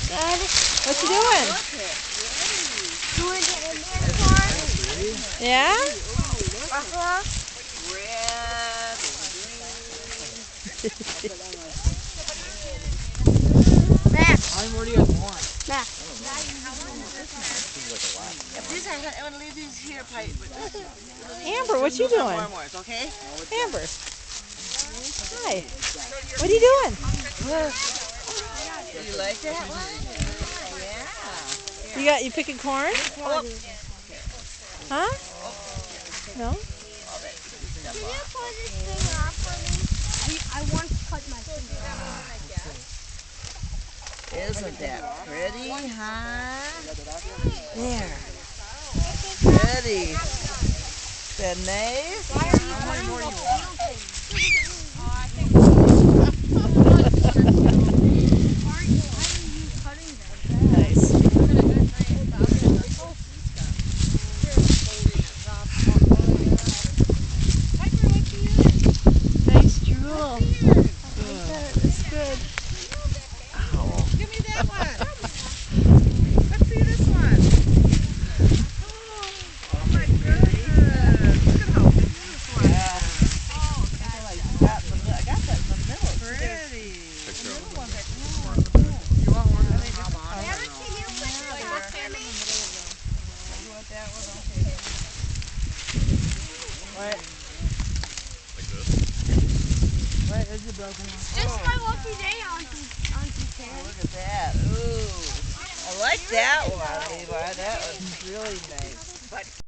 Good. What you doing? You want to get in there, corn? Yeah? Buffalo? Max. How many more do you guys want? Max. These I'm gonna leave these here, probably. Amber, what you doing? More, okay? Amber. Hi. What are you doing? You like that one? Yeah. You picking corn? Huh? No? Can you pull this thing off for me? I want to cut my finger off. Isn't that pretty, huh? There. Pretty. Pretty. Isn't nice? Why are you cutting the whole thing? Why are you cutting them? Nice. Nice drool. It's good. Give me that one. Let's see this one. Oh my goodness. Look at how big this one is. I got that in the middle. Pretty. You want one? Can you put this off for me? You want that one? Okay. What? What is it broken? Just my lucky day, Auntie Karen. Oh, look at that. Ooh. I like that one, Levi. That was really nice.